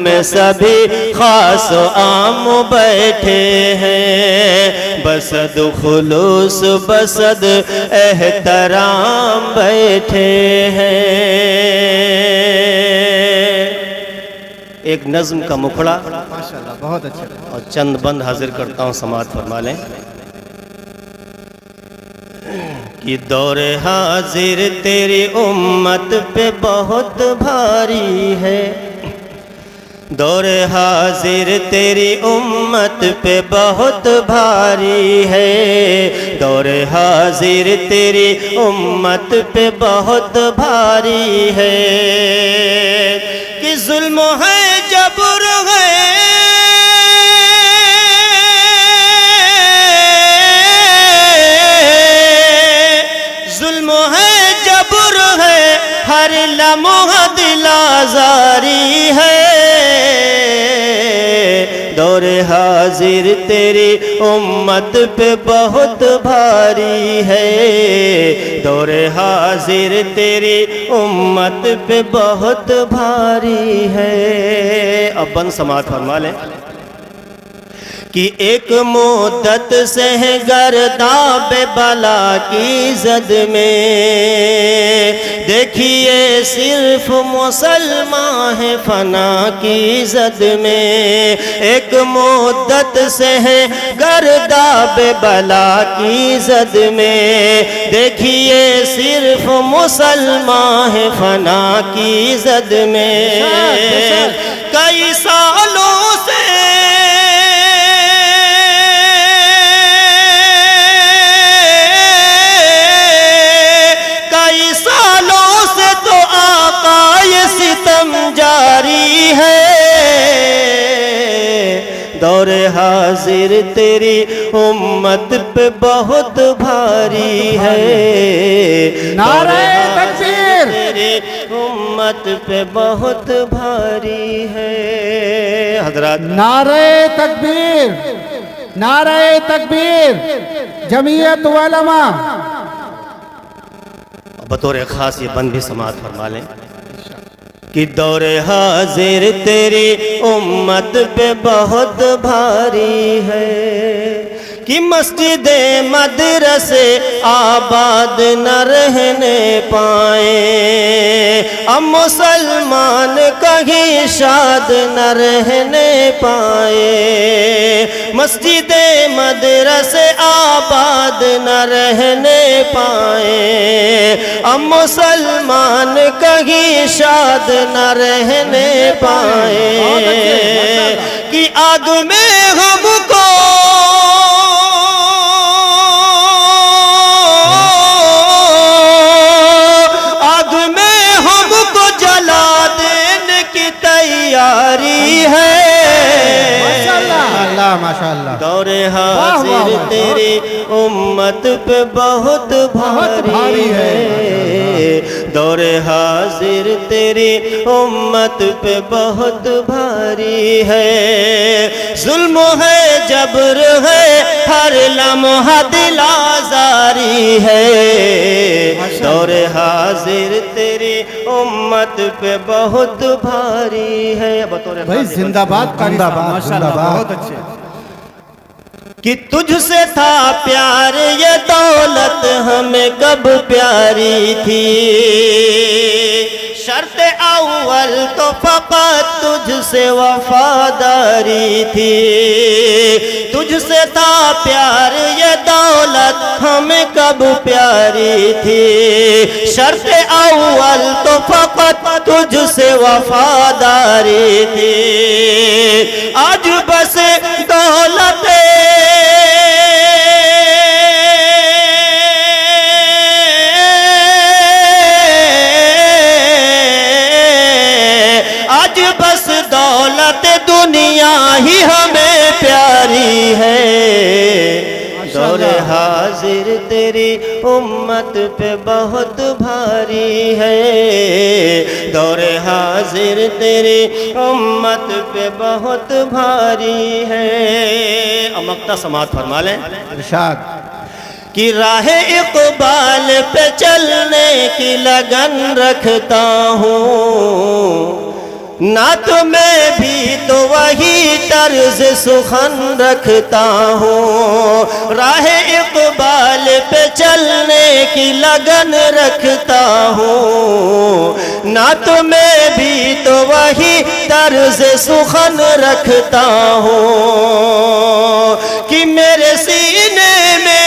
میں سبھی خاص و عام بیٹھے ہیں، بسد خلوص بسد احترام بیٹھے ہیں۔ ایک نظم کا مکھڑا ماشاءاللہ بہت اچھا۔ اور چند بند حاضر کرتا ہوں، سماعت فرما لیں کہ دور حاضر تیری امت پہ بہت بھاری ہے، دور حاضر تیری امت پہ بہت بھاری ہے، دور حاضر تیری امت پہ بہت بھاری ہے، کہ ظلم ہے جبر ہے، ظلم ہے جبر ہے، ہر لمحہ دل آزاری ہے، دور حاضر تیری امت پہ بہت بھاری ہے، دور حاضر تیری امت پہ بہت بھاری ہے۔ اب بند سماعت فرما لیں کہ ایک مدت سے ہے گرداب بلا کی زد میں، دیکھیے صرف مسلمان ہے فنا کی زد میں، ایک مدت سے ہے گرداب بلا کی زد میں، دیکھیے صرف مسلمان ہے فنا کی زد میں، کئی سالوں سے جاری ہے، دور حاضر تیری امت پہ بہت بھاری ہے، نعرہ تکبیر، تیری امت پہ بہت بھاری ہے۔ حضرات نعرہ تکبیر، نعرہ تکبیر، جمعیت علماء۔ بطور خاص یہ بند بھی سماعت فرما لیں کہ دور حاضر تیری امت پہ بہت بھاری ہے، کہ مسجد مدرسے آباد نہ رہنے پائیں، اب مسلمان کہیں شاد نہ رہنے پائیں، مسجد مدرسے آباد نہ رہنے پائیں، اب مسلمان کہیں شاد نہ رہنے پائیں، کہ آگ میں ہم کو ماشاءاللہ، دور حاضر تیری امت پہ بہت بھاری ہے، دور حاضر تیری امت پہ بہت بھاری ہے، ظلم ہے جبر ہے، ہر لمحہ دل آزاری ہے، دور حاضر تیری امت پہ بہت بھاری ہے۔ بھائی زندہ باد، زندہ باد، ماشاءاللہ بہت اچھے۔ کہ تجھ سے تھا پیار یہ دولت ہمیں کب پیاری تھی، شرط اول تو فقط تجھ سے وفاداری تھی، تجھ سے تھا پیار یہ دولت ہمیں کب پیاری تھی، شرط اول تو فقط تجھ سے وفاداری تھی، آج بس دولت دنیا ہی ہمیں پیاری ہے، دور حاضر تیری امت پہ بہت بھاری ہے، دور حاضر تیری امت پہ بہت بھاری ہے۔ امکتا سماعت فرما لیں ارشاد کہ راہ اقبال پہ چلنے کی لگن رکھتا ہوں، نعت میں بھی تو وہی طرز سخن رکھتا ہوں، راہ اقبال پہ چلنے کی لگن رکھتا ہوں، نعت میں بھی تو وہی طرز سخن رکھتا ہوں کہ میرے سینے میں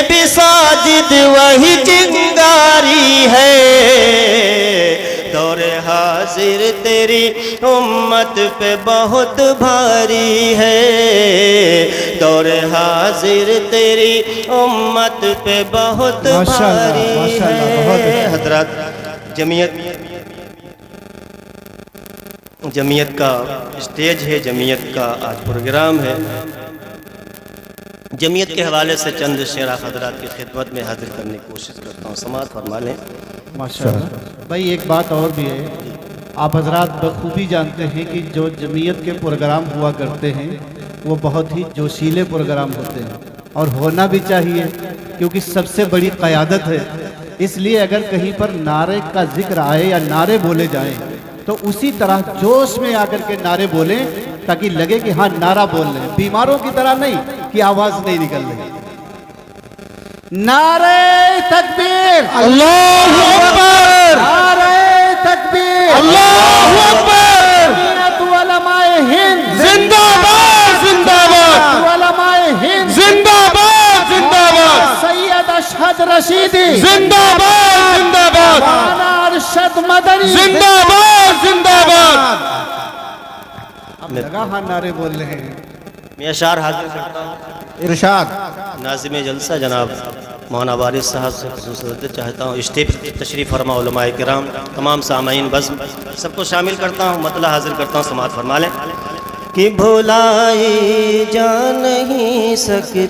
بھی ساجد وہی چنگاری ہے، دور حاضر تیری امت پہ بہت بھاری ہے، دور حاضر تیری امت پہ بہت بھاری ہے۔ حضرات، جمعیت کا اسٹیج ہے، جمعیت کا آج پروگرام ہے، جمعیت کے حوالے سے چند شعر حضرات کی خدمت میں حاضر کرنے کی کوشش کرتا ہوں، سماعت فرما لیں۔ ماشاءاللہ بھائی، ایک بات اور بھی ہے، آپ حضرات بخوبی جانتے ہیں کہ جو جمعیت کے پروگرام ہوا کرتے ہیں وہ بہت ہی جوشیلے پروگرام ہوتے ہیں، اور ہونا بھی چاہیے کیونکہ سب سے بڑی قیادت ہے، اس لیے اگر کہیں پر نعرے کا ذکر آئے یا نعرے بولے جائیں تو اسی طرح جوش میں آ کر کے نعرے بولیں تاکہ لگے کہ ہاں نعرہ بول رہے ہیں، بیماروں کی طرح نہیں کہ آواز نہیں نکل رہی۔ نعرہ تکبیر، اللہ اکبر، نعرہ تکبیر، اللہ اکبر، جمعیت علماء ہند زندہ باد زندہ باد، علماء ہند زندہ باد زندہ باد، سید اشہد رشیدی زندہ باد زندہ باد، مولانا ارشد مدنی زندہ باد زندہ باد۔ اب لگا ہاں نعرے بول رہے ہیں۔ میں اشعار حاضر کرتا ہوں، ارشاد۔ ناظم جلسہ جناب مولانا وارث صاحب سے خصوصاً چاہتا ہوں اسٹیج تشریف فرما، علماء کرام، تمام سامعین بزم سب کو شامل کرتا ہوں، مطلع حاضر کرتا ہوں، سماعت فرما لیں کہ بھلائی جا نہیں سکتی،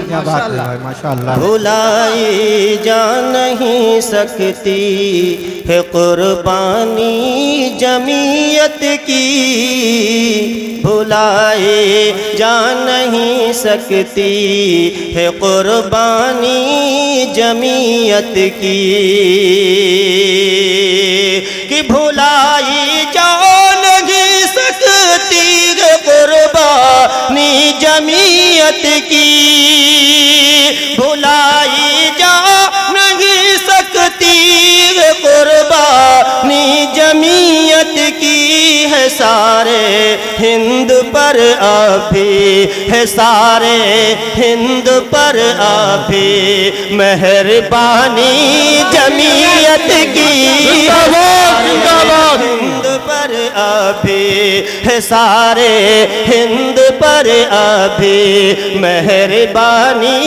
کیا بات ہے ماشاءاللہ، بھلائی جا نہیں سکتی ہے قربانی جمعیت کی، بھلائی جا نہیں سکتی ہے قربانی جمعیت کی، کہ بھلائی جا نہیں سکتی ہے قربانی جمعیت کی، بھلائی جا نہیں سکتی ہے قربانی جمعیت کی، ہے سارے ہند پر ابھی، ہے سارے ہند پر ابھی مہربانی جمعیت کی، ہند پر ابھی ہے سارے ہند پر ابھی مہربانی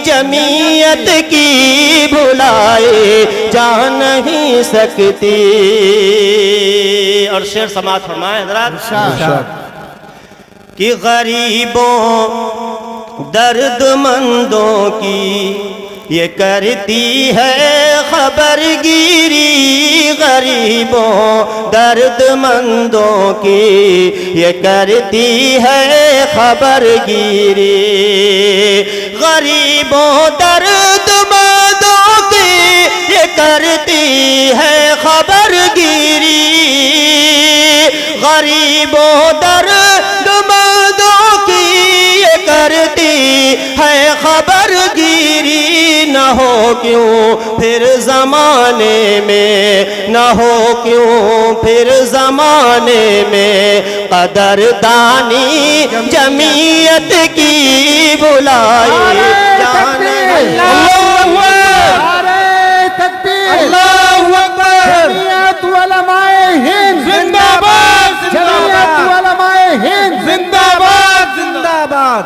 جمعیت کی، بھلائی جا نہیں سکتی۔ اور شعر سماعت فرمائیں حضرات کہ غریبوں درد مندوں کی یہ کرتی ہے خبر گیری، غریبوں درد مندوں کی یہ کرتی ہے خبر گیری، غریبوں درد مندوں کی یہ کرتی ہے خبر گیری، غریبوں درد مندوں کی یہ کرتی ہے خبر گیری، نہ ہو کیوں پھر زمانے میں، نہ ہو کیوں پھر زمانے میں قدردانی جمعیت کی، بھلائی جانے جمعیت علماء ہند زندہ باد جمعیت علماء ہند زندہ باد زندہ باد۔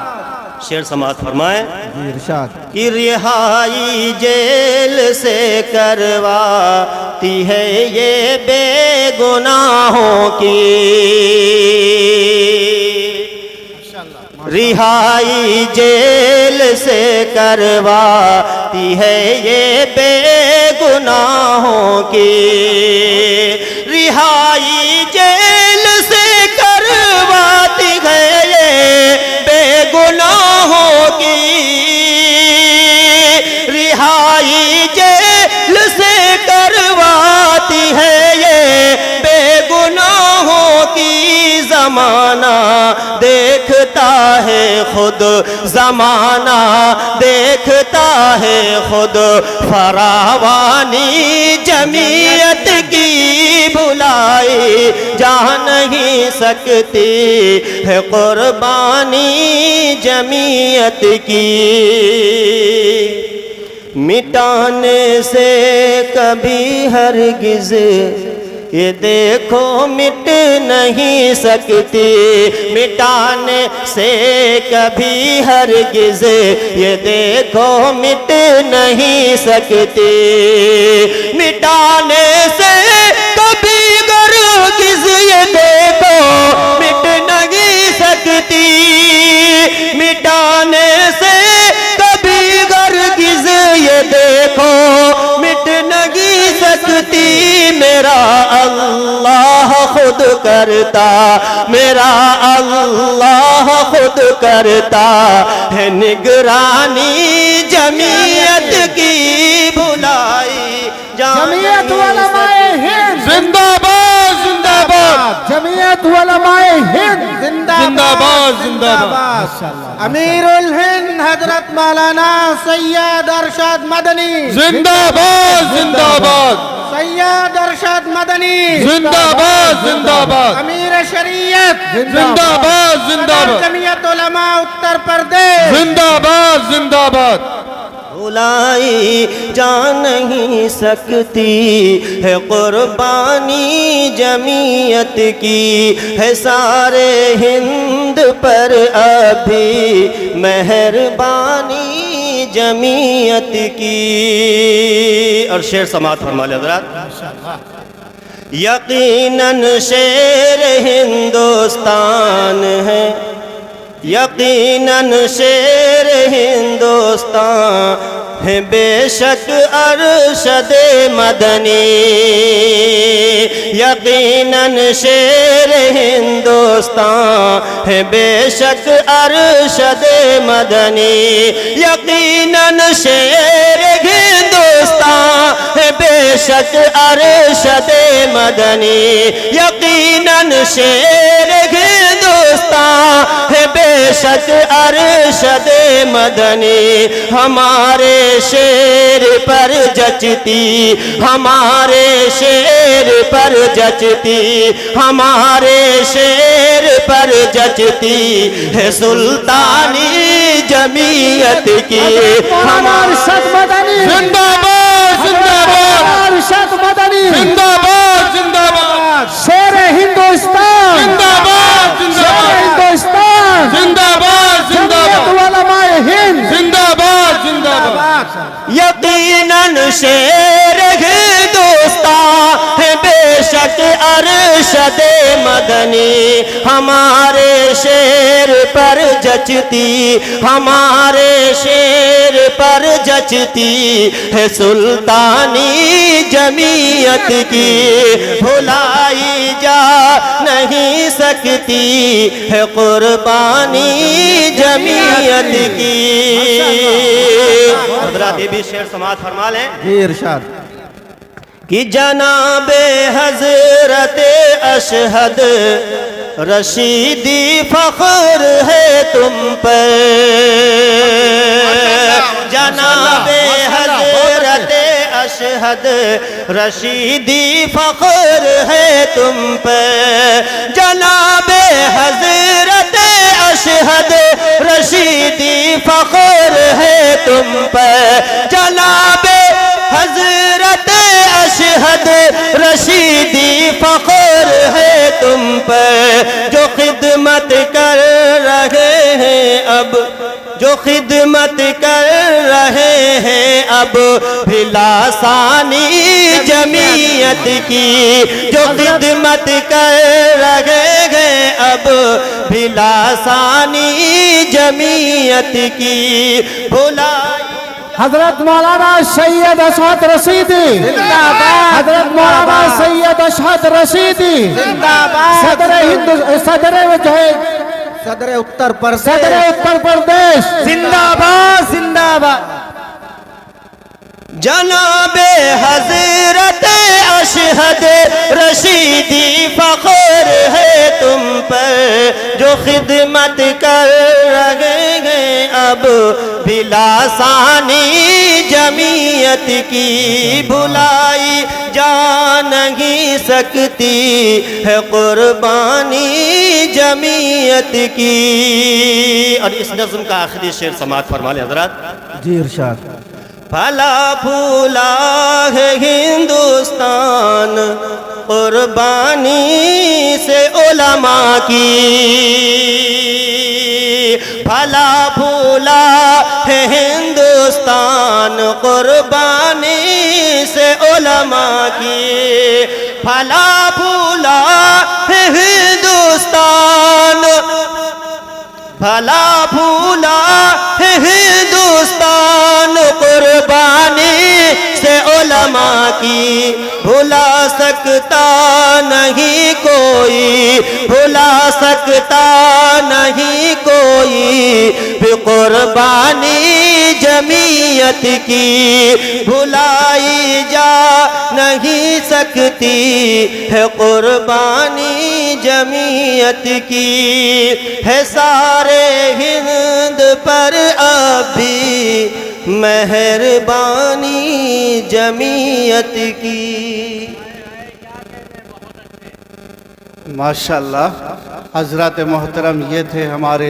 شعر سماعت فرمائیں ارشاد۔ کہ رہائی جیل سے کرواتی ہے یہ بے گناہوں کی، رہائی جیل سے کرواتی ہے یہ بے گناہوں کی، رہائی جیل سے کرواتی ہے یہ بے گناہوں کی، خود زمانہ دیکھتا ہے خود فراوانی جمعیت کی بھلائی جا نہیں سکتی ہے قربانی جمعیت کی مٹانے سے کبھی ہرگز یہ دیکھو مٹ نہیں سکتی مٹانے سے کبھی ہرگز یہ دیکھو مٹ نہیں سکتی مٹانے سے کبھی ہرگز یہ دیکھو مٹ نہیں سکتی مٹانے سے کبھی ہرگز یہ دیکھو مٹ نہیں سکتی میرا اللہ خود کرتا میرا اللہ خود کرتا ہے نگرانی جمعیت کی بھلائی جمعیت علماء ہند زندہ باد زندہ باد جمعیت علماء ہند زندہ باد زندہ باد امیر الہند حضرت مولانا سید ارشد مدنی زندہ باد زندہ باد سید ارشد مدنی زندہ باد زندہ باد امیر شریعت زندہ باد زندہ باد جمعیت علماء اتر پردیش زندہ باد زندہ باد بھلائی جا نہیں سکتی ہے قربانی جمعیت کی ہے سارے ہند پر ابھی مہربانی جمعیت کی اور شعر سماعت فرما لیں حضرات یقیناً شیر ہندوستان ہے یقیناً شیر ہندوستان ہے بے شک ارشد مدنی یقیناً شیر ہندوستان ہے بے شک ارشد مدنی یقیناً شیر ہندوستان ہے بے شک ارشد مدنی یقیناً شیر ہندوستان ہے بے شک ارشد مدنی ہمارے شیر پر جچتی ہمارے شیر پر جچتی ہمارے شیر پر جچتی ہے سلطانی جمعیت کی ہمارے ارشد مدنی زندہ باد زندہ باد ارشد مدنی زندہ باد زندہ باد شیر ہندوستان زندہ باد زندہ شیر باد ہندوستان زندہ باد زندہ جمعیت باد علماء ہند زندہ باد زندہ باد یقیناً شیر ہندوستان ہے بے شک ارشد مدنی ہمارے شیر پر جچتی ہمارے شیر پر جچتی ہے سلطانی جمعیت کی بھلائی جا نہیں سکتی ہے قربانی جمعیت کی حضرات یہ بھی شعر سماعت فرما لیں جی ارشاد کہ جناب حضرت اشہد رشیدی فخر ہے تم پر جناب حضرت اشہد رشیدی فخر ہے تم پر جناب حضرت اشہد رشیدی فخر ہے تم پر جناب حضرت اشہد رشیدی فخر ہے تم پر جو خدمت کر رہے ہیں اب جو خدمت کر رہے ہیں اب بھلاسانی جمعیت کی جو خدمت کر رہے ہیں اب بھلاسانی جمعیت کی بھلائی حضرت مولانا سید اشہد رشیدی حضرت مولانا سید اشہد رشیدی صدر صدر اتر پردیش زندہ باد زندہ باد جناب حضرت اشہد رشیدی فخر ہے تم پر جو خدمت کر رہے کب بھی لاسانی جمعیت کی بھلائی جا نہیں سکتی ہے قربانی جمعیت کی. اور اس نظم کا آخری شعر سماعت فرما لیں حضرات. جی ارشاد. پھلا پھولا ہے ہندوستان قربانی سے علماء کی. پھلا پھولا ہے ہندوستان قربانی سے علماء کی. پھلا پھولا ہے ہندوستان پھلا پھولا ہے ہندوستان قربانی سے علماء کی. بھلا سکتا نہیں کوئی بھلا سکتا نہیں کوئی بھی قربانی جمعیت کی. بھلائی جا نہیں سکتی ہے قربانی جمعیت کی. ہے سارے ہند پر اب بھی مہربانی جمعیت کی. ماشاءاللہ. حضرات محترم، یہ تھے ہمارے